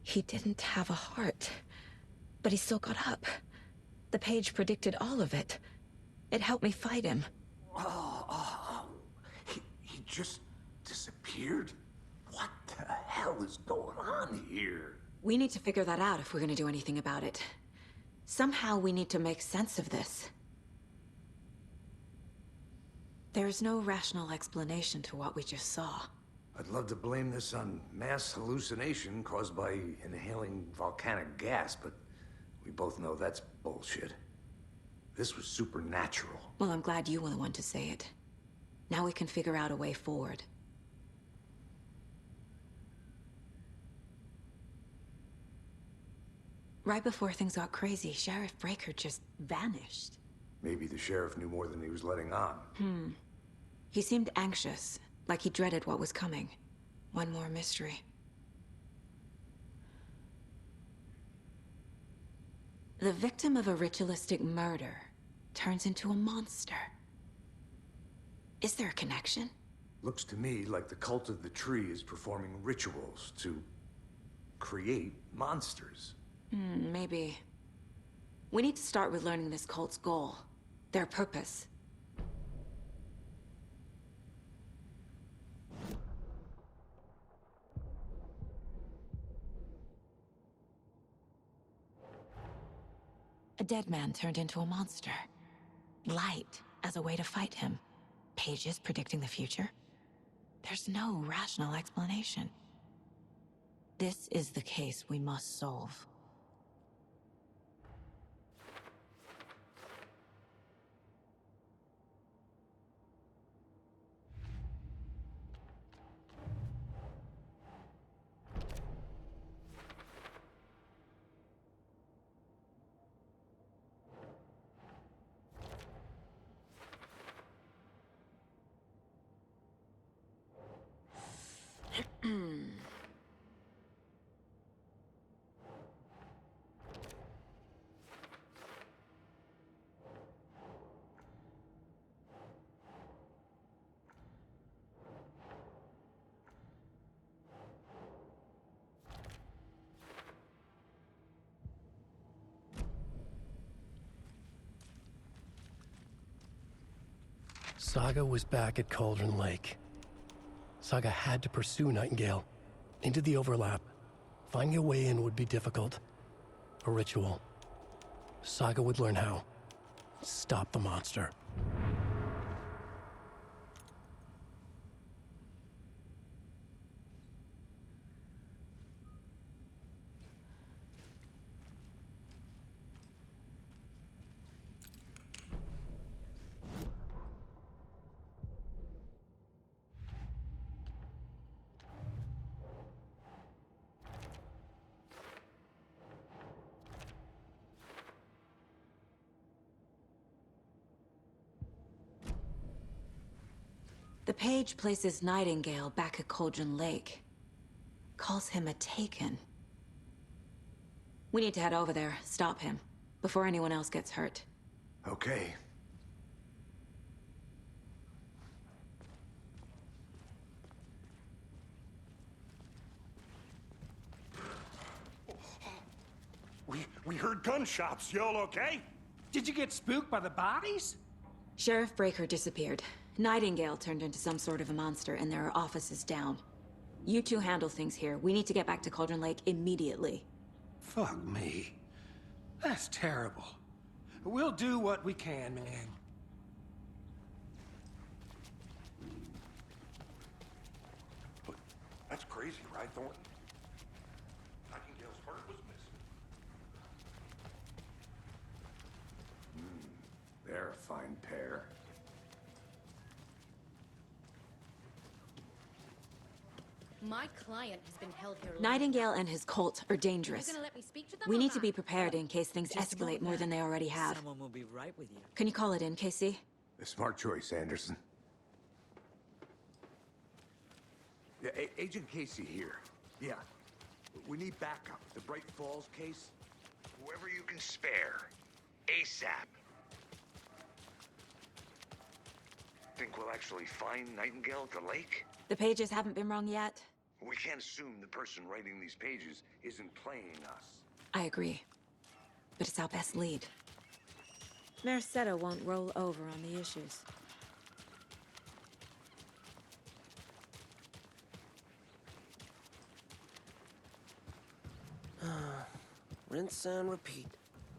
He didn't have a heart, but he still got up. The page predicted all of it. It helped me fight him. He just disappeared? What the hell is going on here? We need to figure that out if we're gonna do anything about it. Somehow we need to make sense of this. There's no rational explanation to what we just saw. I'd love to blame this on mass hallucination caused by inhaling volcanic gas, but we both know that's bullshit. This was supernatural. Well, I'm glad you were the one to say it. Now we can figure out a way forward. Right before things got crazy, Sheriff Breaker just vanished. Maybe the sheriff knew more than he was letting on. He seemed anxious, like he dreaded what was coming. One more mystery. The victim of a ritualistic murder turns into a monster. Is there a connection? Looks to me like the cult of the tree is performing rituals to create monsters. Maybe. We need to start with learning this cult's goal. Their purpose. A dead man turned into a monster. Light as a way to fight him. Pages predicting the future. There's no rational explanation. This is the case we must solve. Saga was back at Cauldron Lake. Saga had to pursue Nightingale into the overlap. Finding a way in would be difficult. A ritual. Saga would learn how. Stop the monster. The page places Nightingale back at Cauldron Lake. Calls him a Taken. We need to head over there, stop him, before anyone else gets hurt. Okay. We heard gunshots. Y'all okay? Did you get spooked by the bodies? Sheriff Breaker disappeared. Nightingale turned into some sort of a monster, and there are offices down. You two handle things here. We need to get back to Cauldron Lake immediately. Fuck me. That's terrible. We'll do what we can, man. But that's crazy, right, Thornton? Nightingale's heart was missing. They're a fine pair. My client has been held here. Nightingale and his cult are dangerous. You gonna let me speak to them We or need to not? be prepared in case things Just escalate about more that. than they already have. Someone will be right with you. Can you call it in, Casey? A smart choice, Anderson. Yeah, Agent Casey here. Yeah. We need backup. The Bright Falls case. Whoever you can spare. ASAP. Think we'll actually find Nightingale at the lake? The pages haven't been wrong yet. We can't assume the person writing these pages isn't playing us. I agree. But it's our best lead. Merced won't roll over on the issues. Rinse and repeat.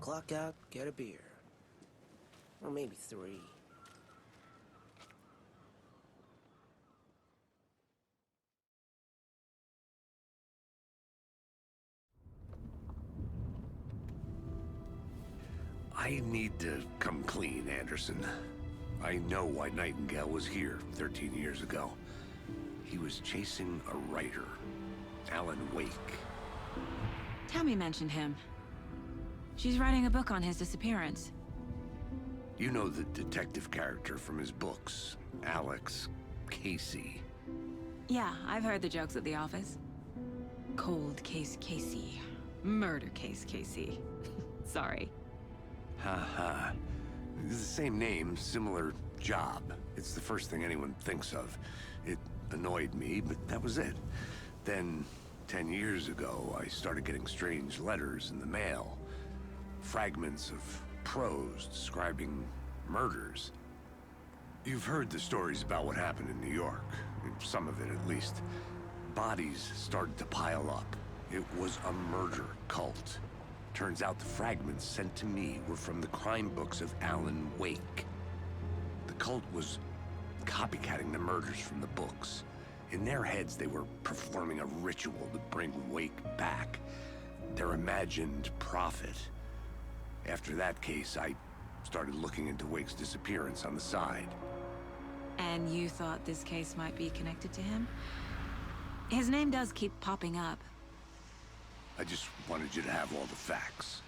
Clock out, get a beer. Or maybe 3. I need to come clean, Anderson. I know why Nightingale was here 13 years ago. He was chasing a writer, Alan Wake. Tammy mentioned him. She's writing a book on his disappearance. You know the detective character from his books, Alex Casey. Yeah, I've heard the jokes at the office. Cold case Casey. Murder case Casey. Sorry. Ha. It's the same name, similar job. It's the first thing anyone thinks of. It annoyed me, but that was it. Then, 10 years ago, I started getting strange letters in the mail. Fragments of prose describing murders. You've heard the stories about what happened in New York. Some of it, at least. Bodies started to pile up. It was a murder cult. Turns out the fragments sent to me were from the crime books of Alan Wake. The cult was copycatting the murders from the books. In their heads, they were performing a ritual to bring Wake back. Their imagined prophet. After that case, I started looking into Wake's disappearance on the side. And you thought this case might be connected to him? His name does keep popping up. I just wanted you to have all the facts.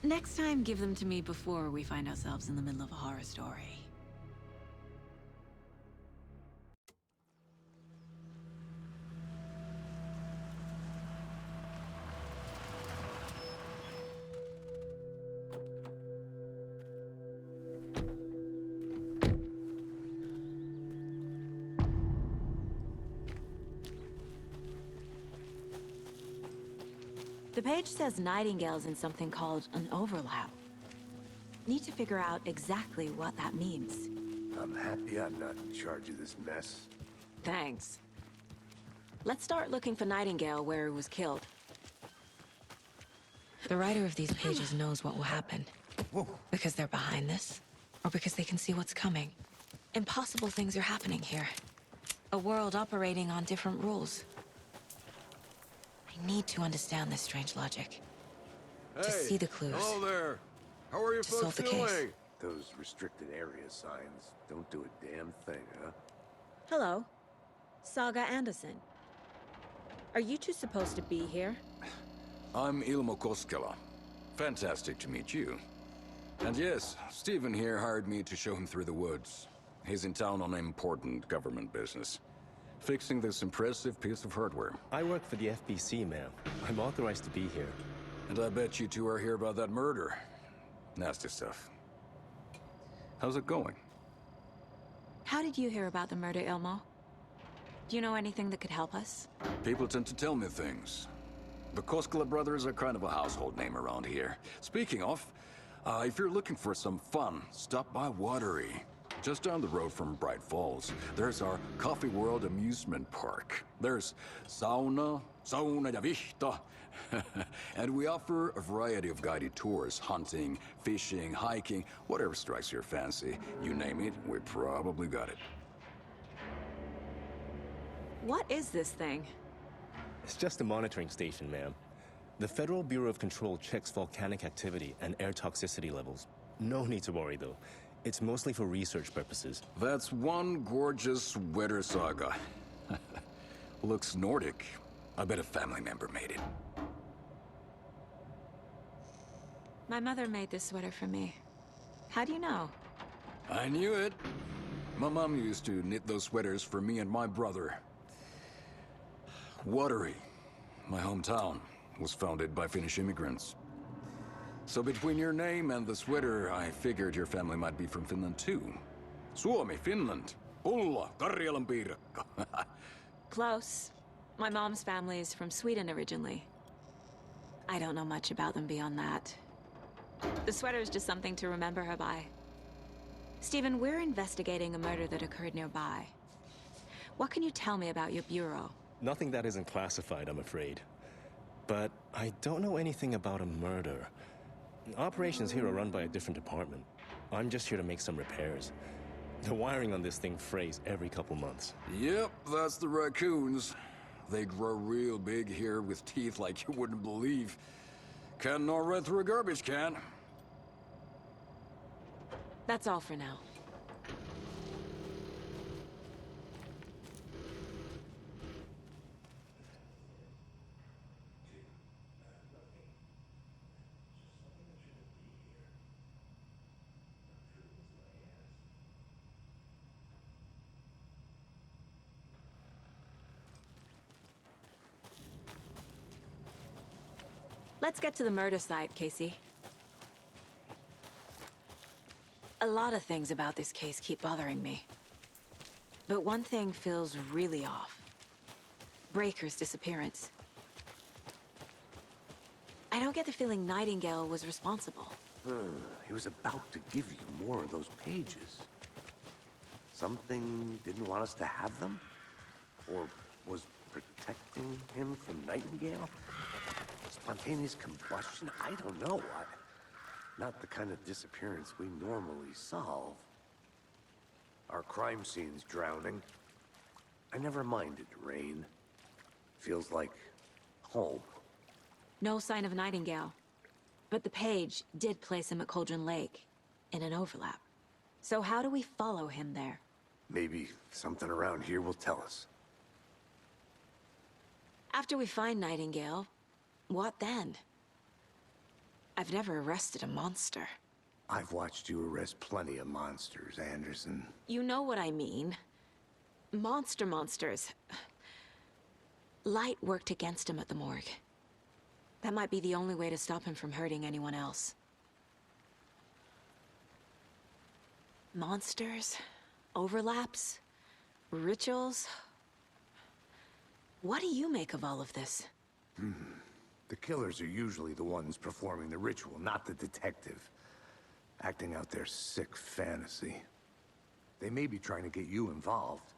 Next time, give them to me before we find ourselves in the middle of a horror story. The page says Nightingale's in something called an overlap. Need to figure out exactly what that means. I'm happy I'm not in charge of this mess. Thanks. Let's start looking for Nightingale where he was killed. The writer of these pages knows what will happen. Whoa. Because they're behind this, or because they can see what's coming. Impossible things are happening here. A world operating on different rules. I need to understand this strange logic. To see the clues. Hello there. How are you To solve folks the doing? case. Those restricted area signs don't do a damn thing, huh? Hello. Saga Anderson. Are you two supposed to be here? I'm Ilmo Koskela. Fantastic to meet you. And yes, Stephen here hired me to show him through the woods. He's in town on important government business. Fixing this impressive piece of hardware. I work for the FBC, ma'am. I'm authorized to be here. And I bet you two are here about that murder. Nasty stuff. How's it going? How did you hear about the murder, Ilmo? Do you know anything that could help us? People tend to tell me things. The Koskela brothers are kind of a household name around here. Speaking of, if you're looking for some fun, stop by Watery. Just down the road from Bright Falls, there's our Coffee World amusement park. There's sauna ja vihta, and we offer a variety of guided tours, hunting, fishing, hiking, whatever strikes your fancy. You name it, we probably got it. What is this thing? It's just a monitoring station, ma'am. The Federal Bureau of Control checks volcanic activity and air toxicity levels. No need to worry, though. It's mostly for research purposes. That's one gorgeous sweater, Saga. Looks Nordic. I bet a family member made it. My mother made this sweater for me. How do you know? I knew it. My mom used to knit those sweaters for me and my brother. Watery, my hometown, was founded by Finnish immigrants. So between your name and the sweater, I figured your family might be from Finland too. Suomi, Finland. Pulla, Karjalan piirakka. Close. My mom's family is from Sweden originally. I don't know much about them beyond that. The sweater is just something to remember her by. Stephen, we're investigating a murder that occurred nearby. What can you tell me about your bureau? Nothing that isn't classified, I'm afraid. But I don't know anything about a murder. Operations here are run by a different department. I'm just here to make some repairs. The wiring on this thing frays every couple months. Yep, that's the raccoons. They grow real big here with teeth like you wouldn't believe. Can't nor run through a garbage can. That's all for now. Let's get to the murder site, Casey. A lot of things about this case keep bothering me. But one thing feels really off. Breaker's disappearance. I don't get the feeling Nightingale was responsible. He was about to give you more of those pages. Something didn't want us to have them? Or was protecting him from Nightingale? Spontaneous combustion? I don't know. Not the kind of disappearance we normally solve. Our crime scene's drowning. I never minded rain. Feels like home. No sign of Nightingale. But the page did place him at Cauldron Lake, in an overlap. So how do we follow him there? Maybe something around here will tell us. After we find Nightingale, what then? I've never arrested a monster. I've watched you arrest plenty of monsters, Anderson. You know what I mean. Monsters. Light worked against him at the morgue. That might be the only way to stop him from hurting anyone else. Monsters? Overlaps? Rituals? What do you make of all of this? The killers are usually the ones performing the ritual, not the detective. Acting out their sick fantasy. They may be trying to get you involved,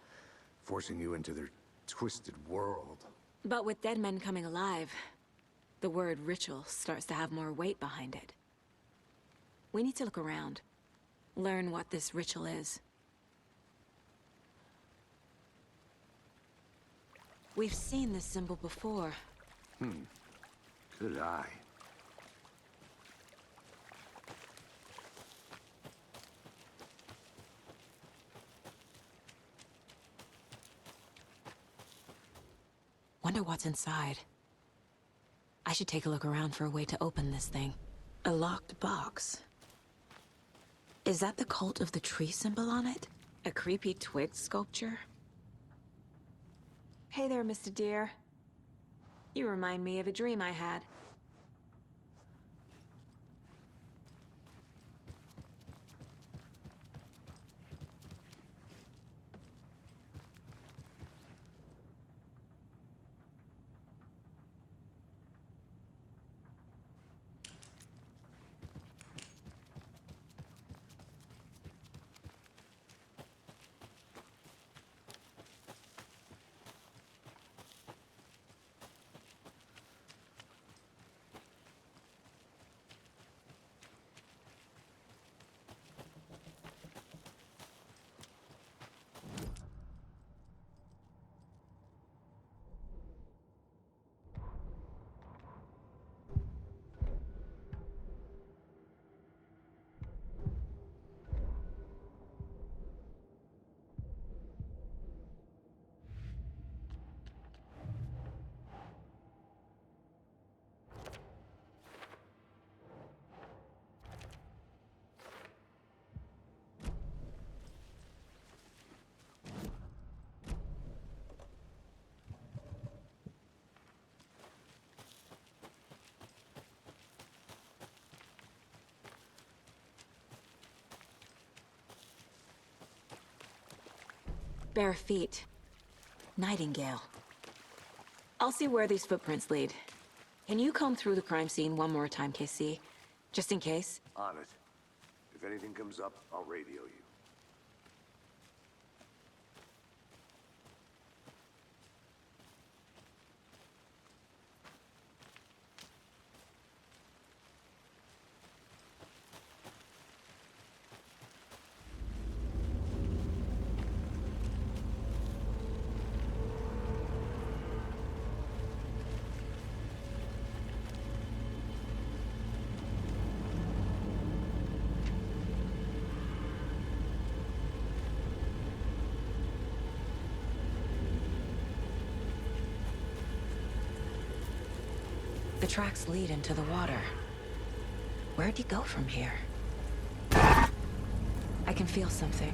forcing you into their twisted world. But with dead men coming alive, the word ritual starts to have more weight behind it. We need to look around. Learn what this ritual is. We've seen this symbol before. Good eye. Wonder what's inside. I should take a look around for a way to open this thing. A locked box. Is that the cult of the tree symbol on it? A creepy twig sculpture? Hey there, Mr. Deer. You remind me of a dream I had. Bare feet. Nightingale. I'll see where these footprints lead. Can you comb through the crime scene one more time, KC? Just in case? On it. If anything comes up, I'll radio you. The tracks lead into the water. Where'd he go from here? I can feel something.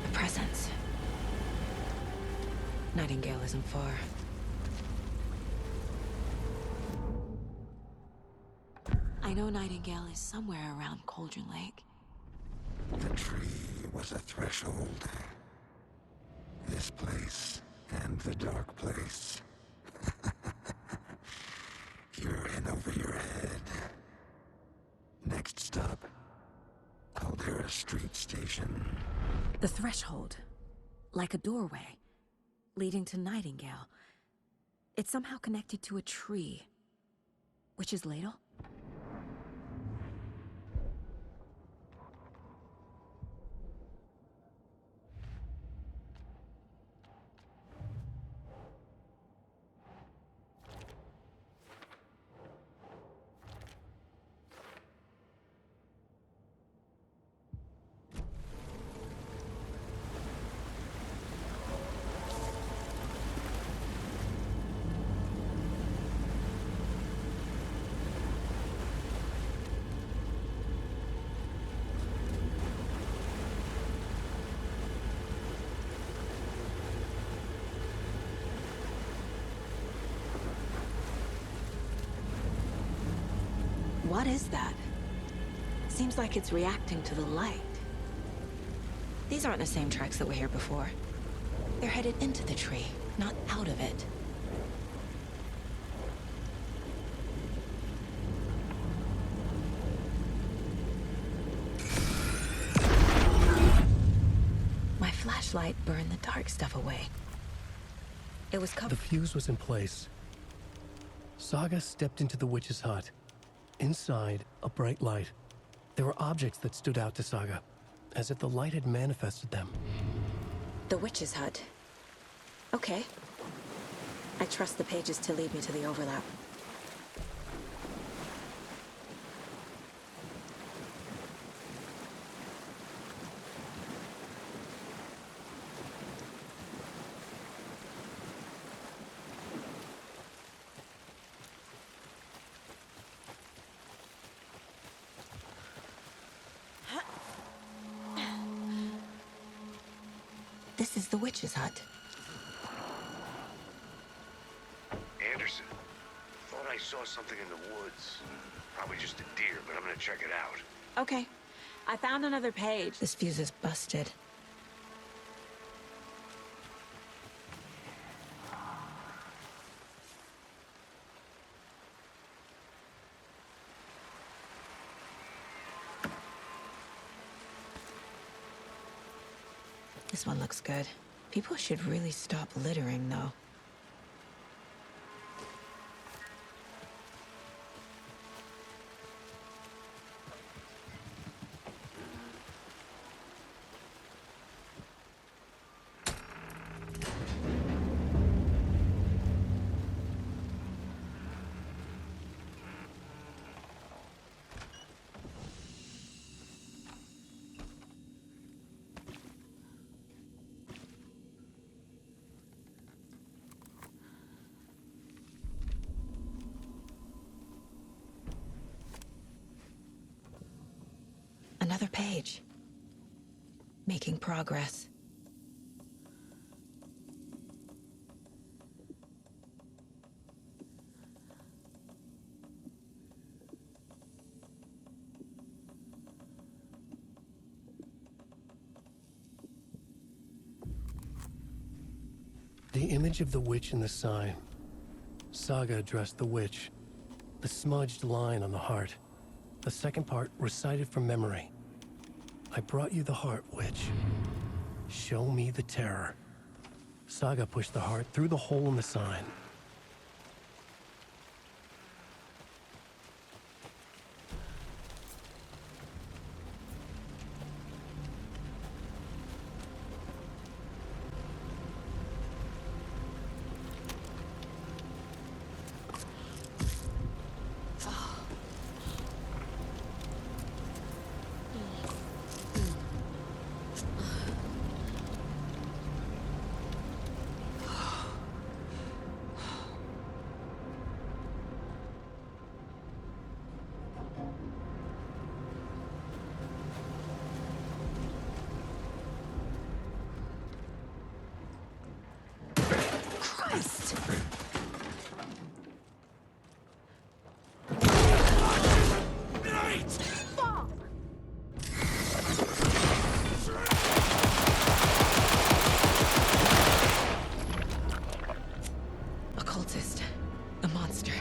A presence. Nightingale isn't far. I know Nightingale is somewhere around Cauldron Lake. The tree was a threshold. This place and the dark place. You're in over your head. Next stop, Caldera Street Station. The threshold. Like a doorway. Leading to Nightingale. It's somehow connected to a tree. Witch's Ladle? What is that? Seems like it's reacting to the light. These aren't the same tracks that were here before. They're headed into the tree, not out of it. My flashlight burned the dark stuff away. It was covered. The fuse was in place. Saga stepped into the witch's hut. Inside, a bright light. There were objects that stood out to Saga, as if the light had manifested them. The witch's hut. Okay. I trust the pages to lead me to the overlap. This is the witch's hut. Anderson, thought I saw something in the woods. Probably just a deer, but I'm gonna check it out. Okay. I found another page. This fuse is busted. This one looks good. People should really stop littering, though. Another page. Making progress. The image of the witch in the sign. Saga addressed the witch. The smudged line on the heart. The second part recited from memory. I brought you the heart, witch. Show me the terror. Saga pushed the heart through the hole in the sign. Occultist. A monster.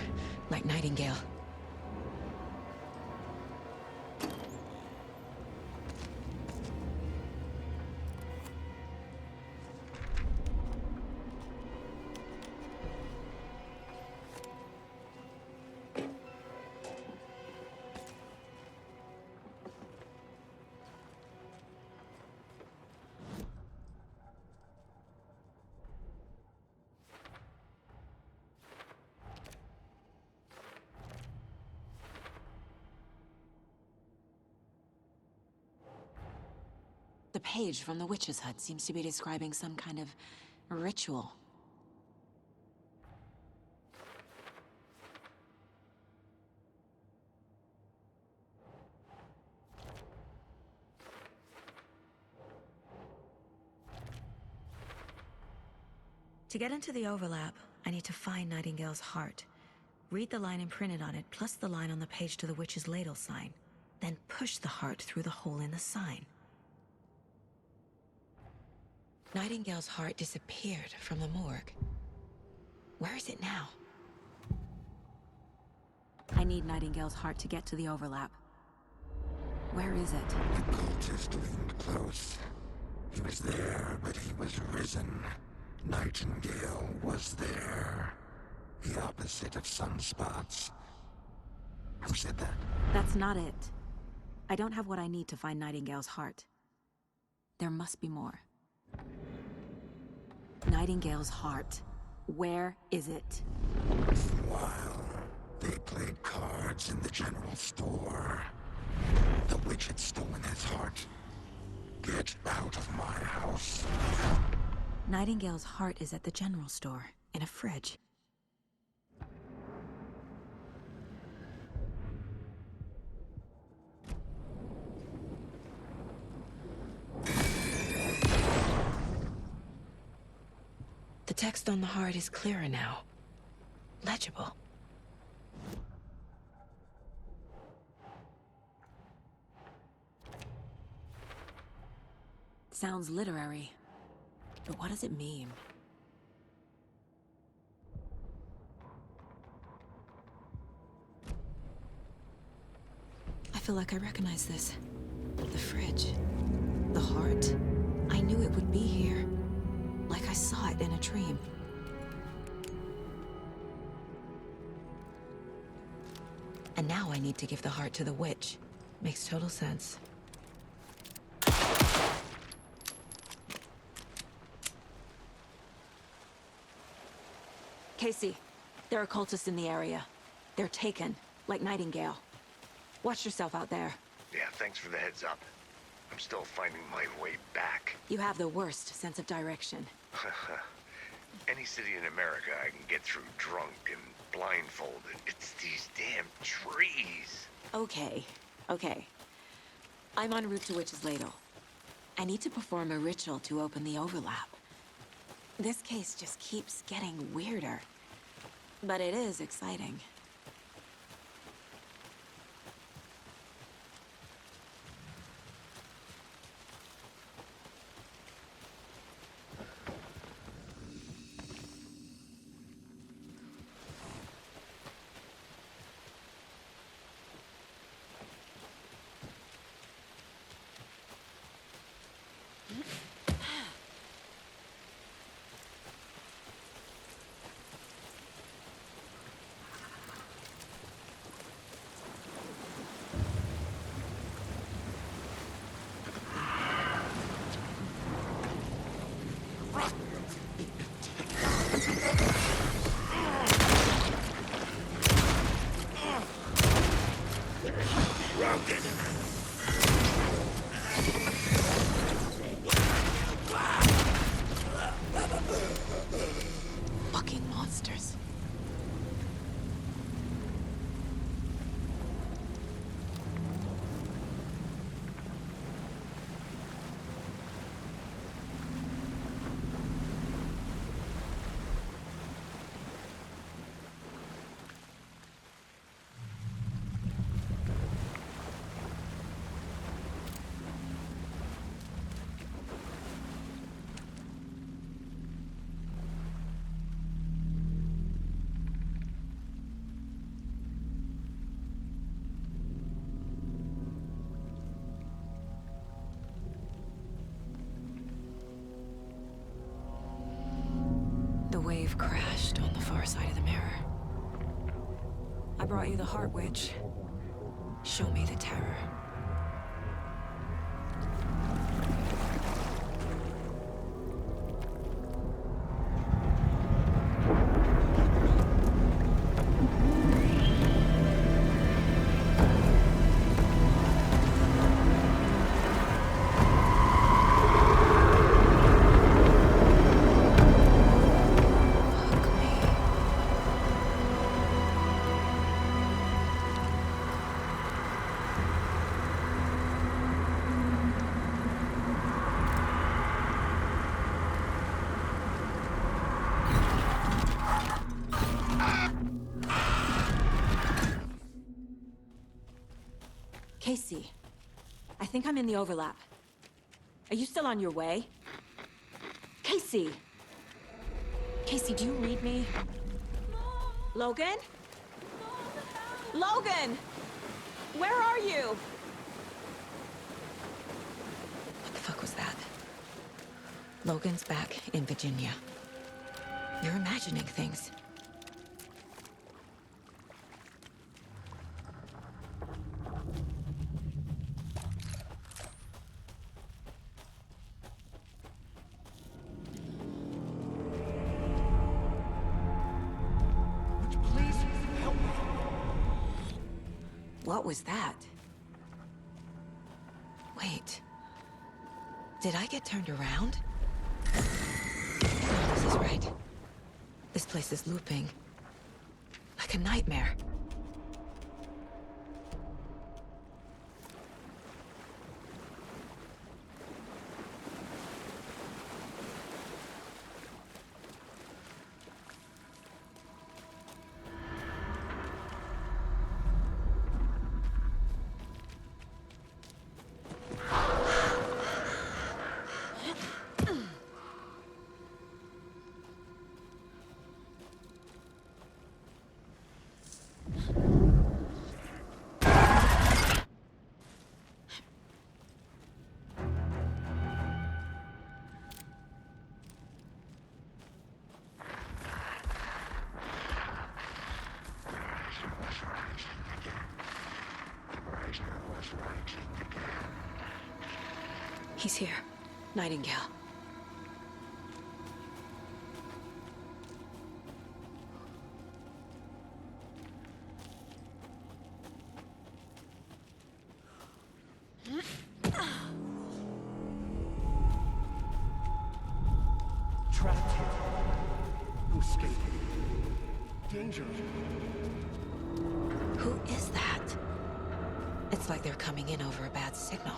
Like Nightingale. The page from the witch's hut seems to be describing some kind of ritual. To get into the overlap, I need to find Nightingale's heart. Read the line imprinted on it, plus the line on the page to the witch's ladle sign. Then push the heart through the hole in the sign. Nightingale's heart disappeared from the morgue. Where is it now? I need Nightingale's heart to get to the overlap. Where is it? The cultist leaned close. He was there, but he was risen. Nightingale was there. The opposite of sunspots. Who said that? That's not it. I don't have what I need to find Nightingale's heart. There must be more. Nightingale's heart. Where is it? While they played cards in the general store, the witch had stolen his heart. Get out of my house. Nightingale's heart is at the general store, in a fridge. The text on the heart is clearer now. Legible. Sounds literary. But what does it mean? I feel like I recognize this. The fridge. The heart. I knew it would be here. Like I saw it in a dream. And now I need to give the heart to the witch. Makes total sense. Casey, there are cultists in the area. They're taken, like Nightingale. Watch yourself out there. Yeah, thanks for the heads up. I'm still finding my way back. You have the worst sense of direction. Any city in America I can get through drunk and blindfolded. It's these damn trees. Okay, okay. I'm en route to Witch's Ladle. I need to perform a ritual to open the overlap. This case just keeps getting weirder. But it is exciting. Fucking monsters. The wave crashed on the far side of the mirror. I brought you the Heart Witch. Show me the terror. Casey, I think I'm in the overlap. Are you still on your way? Casey! Casey, do you read me? Logan? Logan! Where are you? What the fuck was that? Logan's back in Virginia. You're imagining things. What was that? Wait. Did I get turned around? No, this is right. This place is looping. Like a nightmare. He's here. Nightingale. Trapped here. No escape. Danger. Who is that? It's like they're coming in over a bad signal.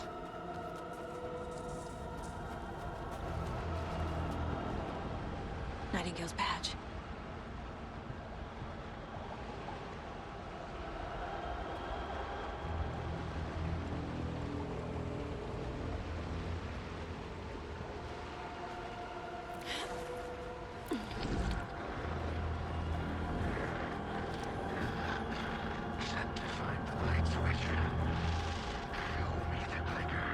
Nightingale's badge. Set to find the light switch. Show me the clicker.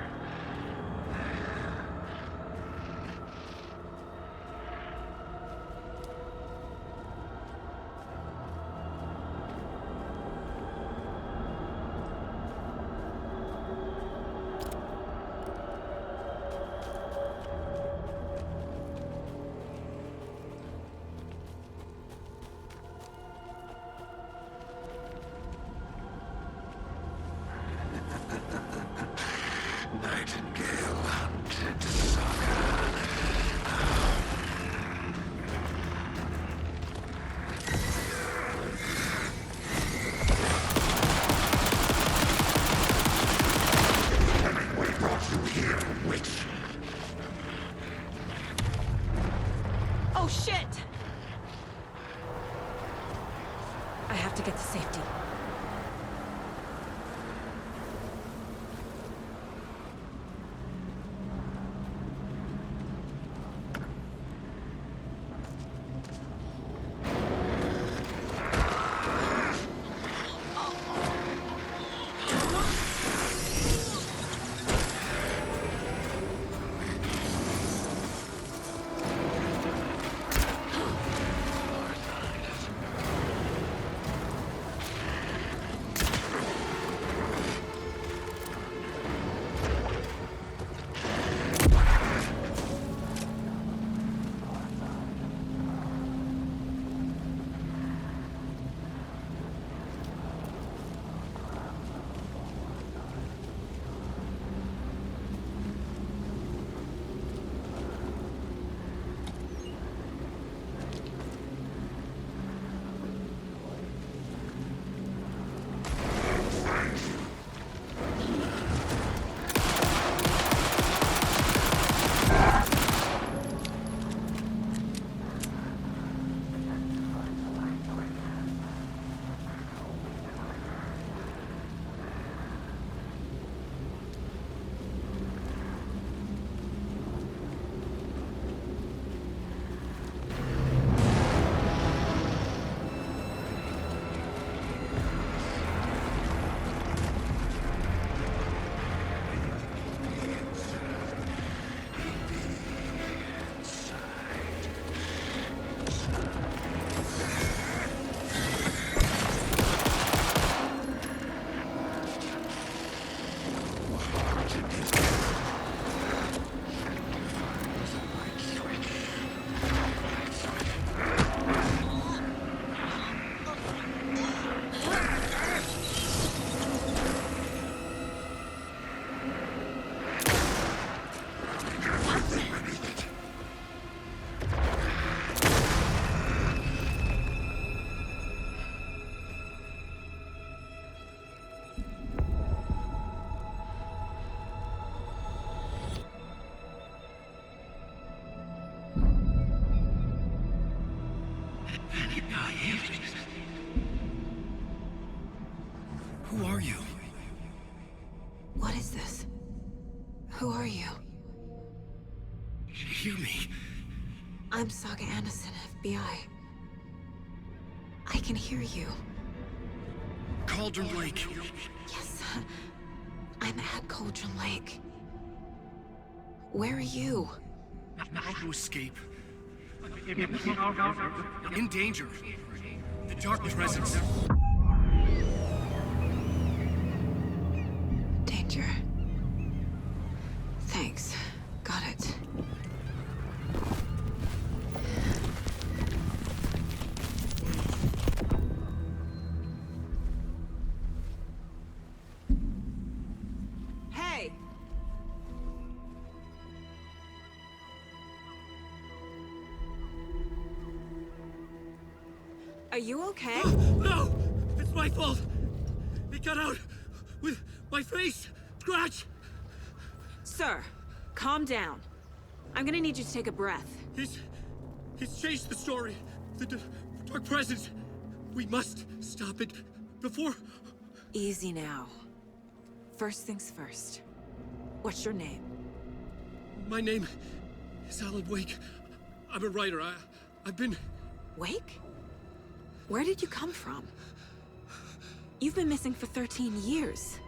have to get to safety. Who are you? What is this? Who are you? Hear me. I'm Saga Anderson, FBI. I can hear you. Cauldron Lake. Yes, I'm at Cauldron Lake. Where are you? How to escape. In danger. The dark presence. Danger. Thanks. Got it. Hey! Are you okay? No! It's my fault! It got out with my face! Scratch! Sir, calm down. I'm gonna need you to take a breath. He's changed the story. The dark presence. We must stop it before... Easy now. First things first. What's your name? My name is Alan Wake. I'm a writer. I've been... Wake? Where did you come from? You've been missing for 13 years.